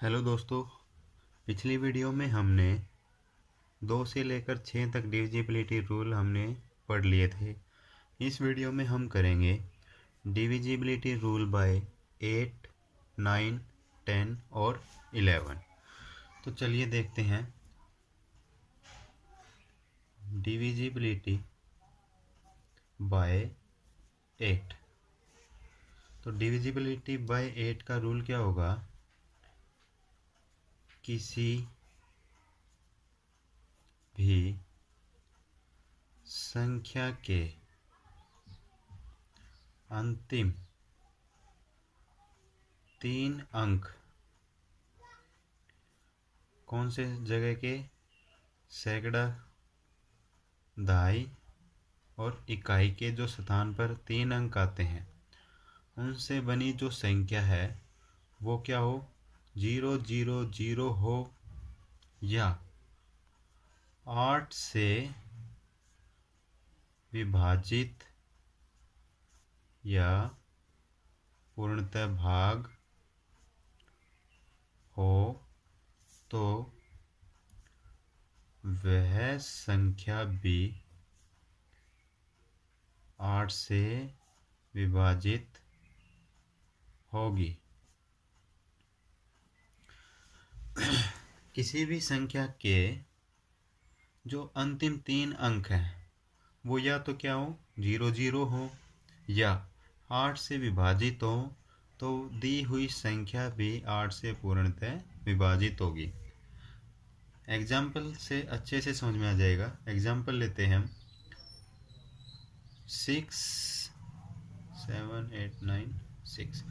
Hello दोस्तों। पिछली video में हमने 2 से लेकर 6 तक डिविजिबिलिटी रूल हमने पढ़ लिए थे। इस वीडियो में हम करेंगे डिविजिबिलिटी रूल बाय 8, 9, 10 और 11। तो चलिए देखते हैं डिविजिबिलिटी बाय 8। तो डिविजिबिलिटी बाय 8 का रूल क्या होगा? किसी भी संख्या के अंतिम 3 अंक कौन से जगह के? सैकड़ा, दहाई और इकाई के जो स्थान पर 3 अंक आते हैं उनसे बनी जो संख्या है वो क्या हो? 000 हो या 8 से विभाजित या पूर्णतः भाग हो तो वह संख्या भी 8 से विभाजित होगी। किसी भी संख्या के जो अंतिम 3 अंक हैं वो या तो क्या हो? 00 हो या 8 से विभाजित हो, तो दी हुई संख्या भी 8 से पूर्णतः विभाजित होगी। एग्जाम्पल से अच्छे से समझ में आ जाएगा। एग्जाम्पल लेते हैं हम 6, 7, 8, 9, 6।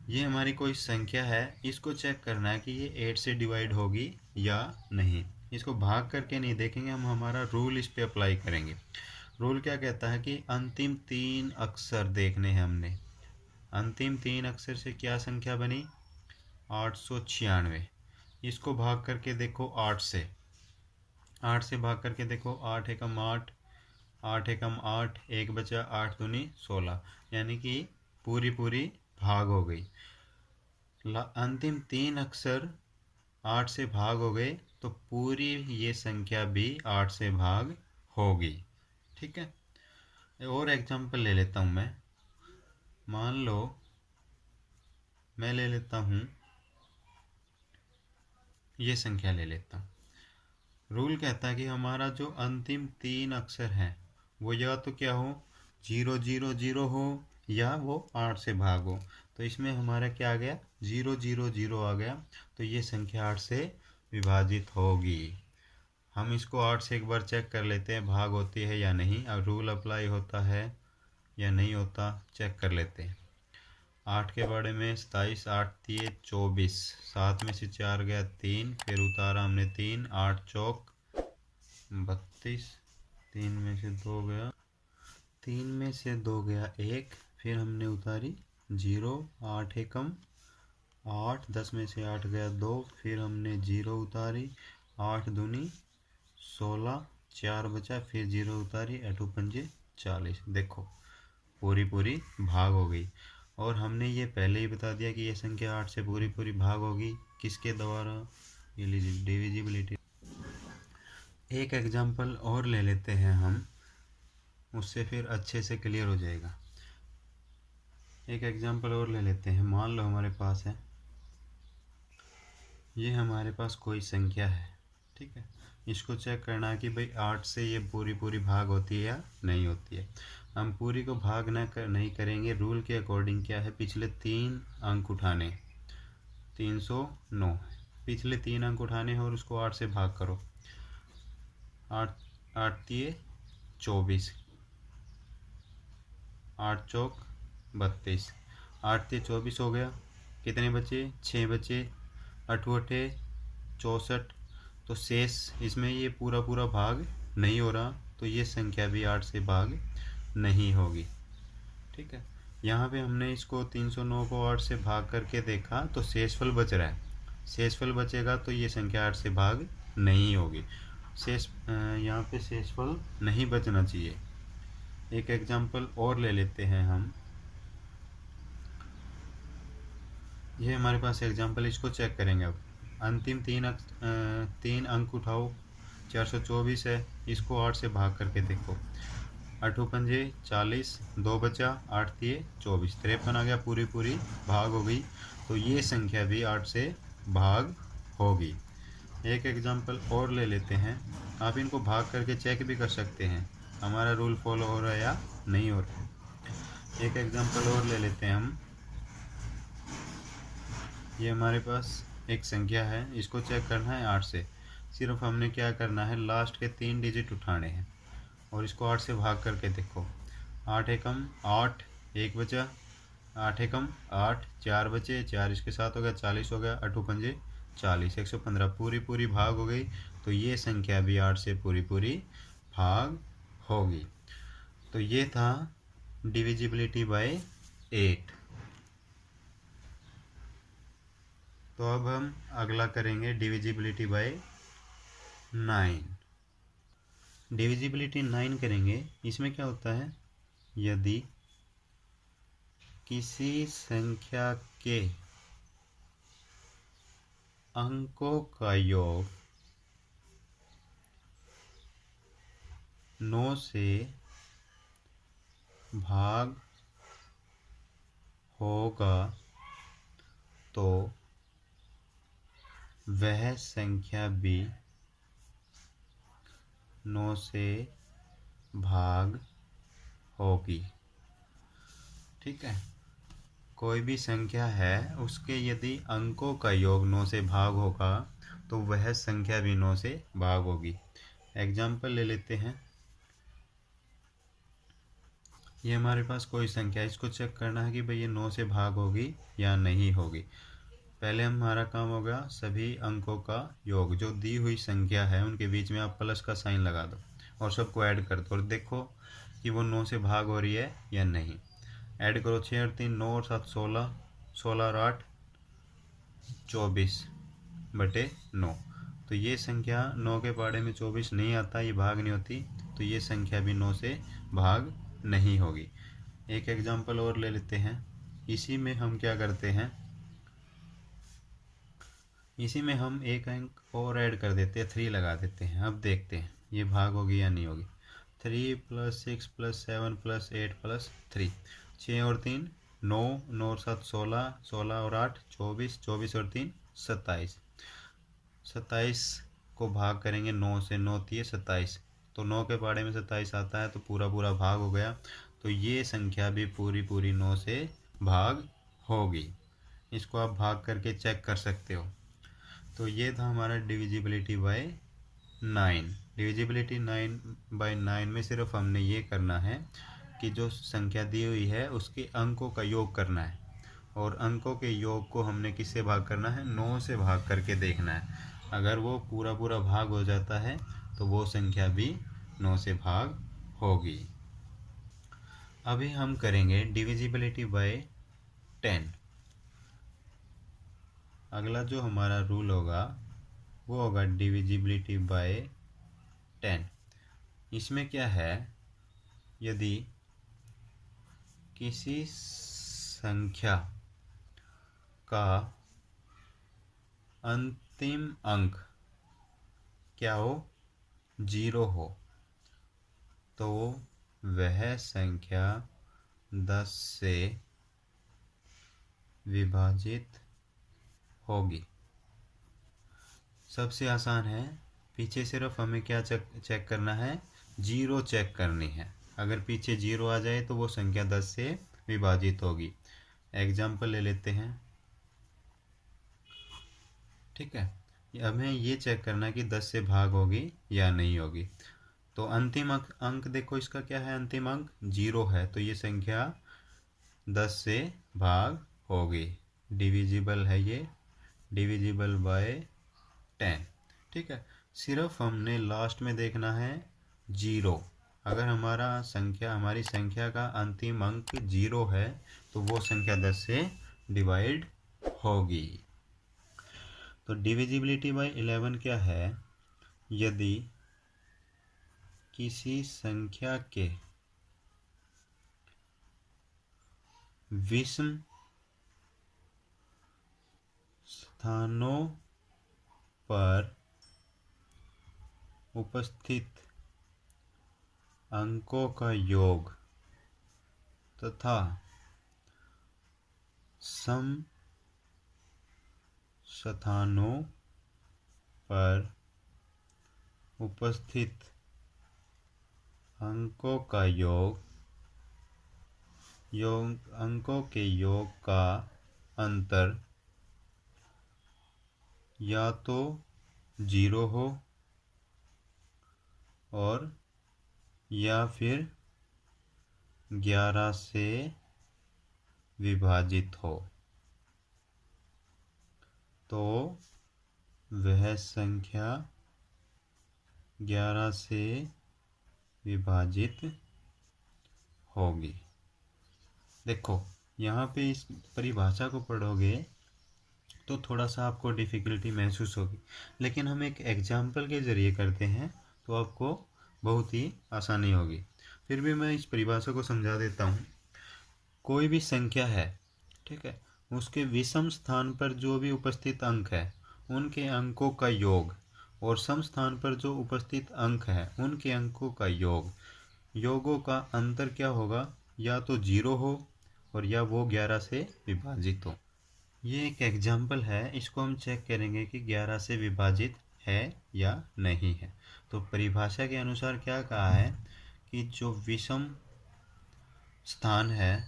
ये हमारी कोई संख्या है, इसको चेक करना है कि ये 8 से डिवाइड होगी या नहीं। इसको भाग करके नहीं देखेंगे हम, हमारा रूल इस पे अप्लाई करेंगे। रूल क्या कहता है कि अंतिम 3 अक्षर देखने हैं हमने। अंतिम 3 अक्षर से क्या संख्या बनी? 896। इसको भाग करके देखो 8 से। 8 से भाग करके देखो, 8 एकम 8, 8 एकम 8, 1 बचा, 8 दूनी 16, यानी कि पूरी भाग हो गई। अंतिम 3 अक्षर 8 से भाग हो गए तो पूरी ये संख्या भी 8 से भाग होगी। ठीक है। और एग्जाम्पल ले लेता हूँ मैं। मान लो मैं ले लेता हूँ, ये संख्या ले लेता हूँ। रूल कहता है कि हमारा जो अंतिम 3 अक्षर हैं वो या तो क्या हो? 000 हो या वो 8 से भाग हो। तो इसमें हमारा क्या आ गया? 000 आ गया। तो ये संख्या 8 से विभाजित होगी। हम इसको 8 से एक बार चेक कर लेते हैं, भाग होती है या नहीं। अब रूल अप्लाई होता है या नहीं होता, चेक कर लेते हैं। 8 के बारे में 27, 8 3 24, 7 में से 4 गया 3, फिर उतारा हमने 3, 8 चौक 32, 3 में से 2 गया, 3 में से 2 गया 1, फिर हमने उतारी 0, 8 एकम 8, 10 में से 8 गया 2, फिर हमने 0 उतारी, 8 दूनी 16, 4 बचा, फिर 0 उतारी, 8 पंजे 40। देखो पूरी भाग हो गई। और हमने ये पहले ही बता दिया कि ये संख्या 8 से पूरी भाग होगी। किसके द्वारा? ये लीजिए डिविजिबिलिटी। एक एग्जाम्पल और ले लेते हैं हम, उससे फिर अच्छे से क्लियर हो जाएगा। एक एग्जाम्पल और ले लेते हैं। मान लो हमारे पास है, ये हमारे पास कोई संख्या है, ठीक है। इसको चेक करना है कि भाई 8 से ये पूरी भाग होती है या नहीं होती है। हम पूरी को भाग नहीं करेंगे। रूल के अकॉर्डिंग क्या है? पिछले 3 अंक उठाने, 309 पिछले 3 अंक उठाने हैं और उसको 8 से भाग करो। 8 8 तिये 24, 8 चौक 32, 8 तिये 24 हो गया। कितने बचे? 6 बचे, 8 अठे 64। तो शेष इसमें ये पूरा भाग नहीं हो रहा, तो ये संख्या भी 8 से भाग नहीं होगी। ठीक है। यहाँ पे हमने इसको 309 को 8 से भाग करके देखा तो शेषफल बच रहा है। शेषफल बचेगा तो ये संख्या 8 से भाग नहीं होगी। यहाँ पे शेषफल नहीं बचना चाहिए। एक एग्जाम्पल और ले लेते हैं हम। ये हमारे पास एग्जाम्पल, इसको चेक करेंगे अब। अंतिम तीन अंक उठाओ। 424 है, इसको 8 से भाग करके देखो। 8 पंजे 40, 2 बचा, 8 दिए 24, 53 आ गया, पूरी पूरी भाग हो गई। तो ये संख्या भी 8 से भाग होगी। एक एग्जाम्पल और ले लेते हैं। आप इनको भाग करके चेक भी कर सकते हैं हमारा रूल फॉलो हो रहा है या नहीं हो रहा है। एक एग्जाम्पल और ले लेते हैं हम। ये हमारे पास एक संख्या है, इसको चेक करना है 8 से। सिर्फ हमने क्या करना है, लास्ट के 3 डिजिट उठाने हैं और इसको 8 से भाग करके देखो। 8 एकम 8, 1 बचा, 8 एकम 8, 4 बचे, 4 इसके साथ हो गया, 40 हो गया, 8 पंजे 40, 115 पूरी पूरी भाग हो गई। तो ये संख्या भी 8 से पूरी पूरी भाग होगी। तो ये था डिविजिबिलिटी बाय 8। तो अब हम अगला करेंगे डिविजिबिलिटी बाय 9। डिविजिबिलिटी 9 करेंगे। इसमें क्या होता है, यदि किसी संख्या के अंकों का योग 9 से भाग होगा तो वह संख्या भी 9 से भाग होगी। ठीक है, कोई भी संख्या है उसके यदि अंकों का योग 9 से भाग होगा तो वह संख्या भी 9 से भाग होगी। एग्जाम्पल ले लेते हैं। ये हमारे पास कोई संख्या है, इसको चेक करना है कि भाई ये 9 से भाग होगी या नहीं होगी। पहले हमारा काम होगा सभी अंकों का योग, जो दी हुई संख्या है उनके बीच में आप प्लस का साइन लगा दो और सबको ऐड कर दो और देखो कि वो 9 से भाग हो रही है या नहीं। ऐड करो, 6 और 3 9 और 7 16, 16 और 8 24/9। तो ये संख्या 9 के पाड़े में 24 नहीं आता, ये भाग नहीं होती, तो ये संख्या भी 9 से भाग नहीं होगी। एक एग्जाम्पल और ले लेते हैं। इसी में हम क्या करते हैं, इसी में हम एक अंक और ऐड कर देते हैं, 3 लगा देते हैं। अब देखते हैं ये भाग होगी या नहीं होगी। 3 + 6 + 7 + 8 + 3, 6 और 3 9, 9 और 7 16, 16 और 8 24, 24 और 3 27, 27 को भाग करेंगे 9 से, 9 3 27, तो 9 के पाड़े में 27 आता है, तो पूरा पूरा भाग हो गया। तो ये संख्या भी पूरी पूरी 9 से भाग होगी। इसको आप भाग करके चेक कर सकते हो। तो ये था हमारा डिविजिबिलिटी बाय 9। डिविजिबिलिटी 9/9 में सिर्फ हमने ये करना है कि जो संख्या दी हुई है उसके अंकों का योग करना है और अंकों के योग को हमने किससे भाग करना है, 9 से भाग करके देखना है। अगर वो पूरा पूरा भाग हो जाता है तो वो संख्या भी 9 से भाग होगी। अभी हम करेंगे डिविजिबिलिटी बाय 10। अगला जो हमारा रूल होगा वो होगा डिविजिबिलिटी बाय 10। इसमें क्या है, यदि किसी संख्या का अंतिम अंक क्या हो, 0 हो, तो वह संख्या 10 से विभाजित होगी। सबसे आसान है, पीछे सिर्फ हमें क्या चेक करना है, 0 चेक करनी है। अगर पीछे 0 आ जाए तो वो संख्या 10 से विभाजित होगी। एग्जाम्पल ले लेते हैं। ठीक है, हमें ये चेक करना है कि 10 से भाग होगी या नहीं होगी। तो अंतिम अंक देखो, इसका क्या है, अंतिम अंक 0 है, तो ये संख्या 10 से भाग होगी। डिविजिबल है ये, डिविजिबल बाय 10। ठीक है, सिर्फ हमने लास्ट में देखना है 0। अगर हमारी संख्या का अंतिम अंक 0 है तो वो संख्या 10 से डिवाइड होगी। तो डिविजिबिलिटी बाय 11 क्या है, यदि किसी संख्या के विषम स्थानों पर उपस्थित अंकों का योग तथा सम स्थानों पर उपस्थित अंकों का अंकों के योग का अंतर या तो 0 हो और या फिर 11 से विभाजित हो, तो वह संख्या 11 से विभाजित होगी। देखो यहाँ पे इस परिभाषा को पढ़ोगे तो थोड़ा सा आपको डिफ़िकल्टी महसूस होगी, लेकिन हम एक एग्जाम्पल के ज़रिए करते हैं तो आपको बहुत ही आसानी होगी। फिर भी मैं इस परिभाषा को समझा देता हूँ। कोई भी संख्या है, ठीक है, उसके विषम स्थान पर जो भी उपस्थित अंक है उनके अंकों का योग और सम स्थान पर जो उपस्थित अंक है उनके अंकों का योगों का अंतर क्या होगा, या तो 0 हो और या वो 11 से विभाजित हो। ये एक एग्जाम्पल है, इसको हम चेक करेंगे कि 11 से विभाजित है या नहीं है। तो परिभाषा के अनुसार क्या कहा है कि जो विषम स्थान है,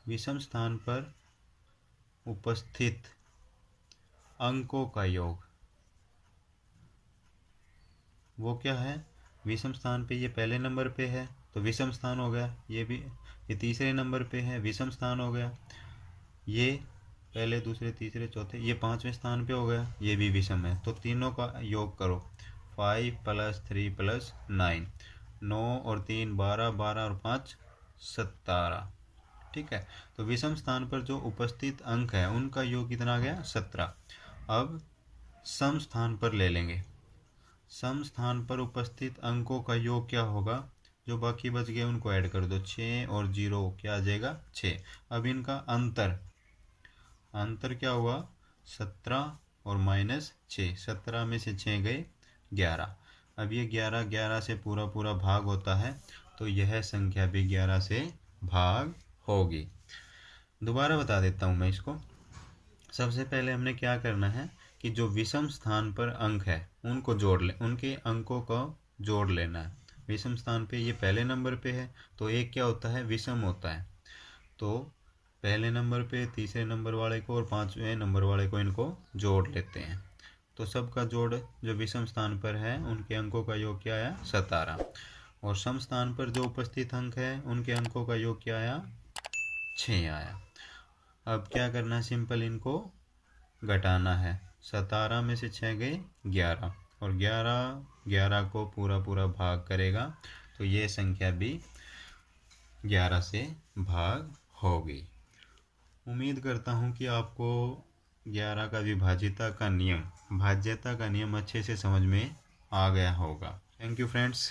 विषम स्थान पर उपस्थित अंकों का योग, वो क्या है, विषम स्थान पे ये पहले नंबर पे है तो विषम स्थान हो गया, ये तीसरे नंबर पे है, विषम स्थान हो गया, ये पहले दूसरे तीसरे चौथे ये 5वें स्थान पे हो गया, ये भी विषम है। तो तीनों का योग करो, 5 + 3 + 9, 9 और 3 12, 12 और 5 17, ठीक है। तो विषम स्थान पर जो उपस्थित अंक है उनका योग कितना आ गया, 17। अब सम स्थान पर ले लेंगे, सम स्थान पर उपस्थित अंकों का योग क्या होगा, जो बाकी बच गए उनको ऐड कर दो, 6 और 0 क्या आ जाएगा, 6। अब इनका अंतर क्या हुआ, 17 और -6, 17 में से 6 गए 11। अब ये 11 से पूरा भाग होता है, तो यह संख्या भी 11 से भाग होगी। दोबारा बता देता हूँ मैं इसको। सबसे पहले हमने क्या करना है कि जो विषम स्थान पर अंक है उनको जोड़ ले, उनके अंकों को जोड़ लेना है। विषम स्थान पे ये पहले नंबर पे है तो एक क्या होता है, विषम होता है, तो पहले नंबर पे तीसरे नंबर वाले को और 5वें नंबर वाले को इनको जोड़ लेते हैं। तो सबका जोड़ जो विषम स्थान पर है उनके अंकों का योग क्या आया, 17, और सम स्थान पर जो उपस्थित अंक है उनके अंकों का योग क्या आया, 6 आया। अब क्या करना है, सिंपल इनको घटाना है, 17 में से 6 गए 11 और 11 को पूरा भाग करेगा, तो ये संख्या भी 11 से भाग होगी। उम्मीद करता हूँ कि आपको 11 का विभाज्यता का नियम अच्छे से समझ में आ गया होगा। Thank you friends.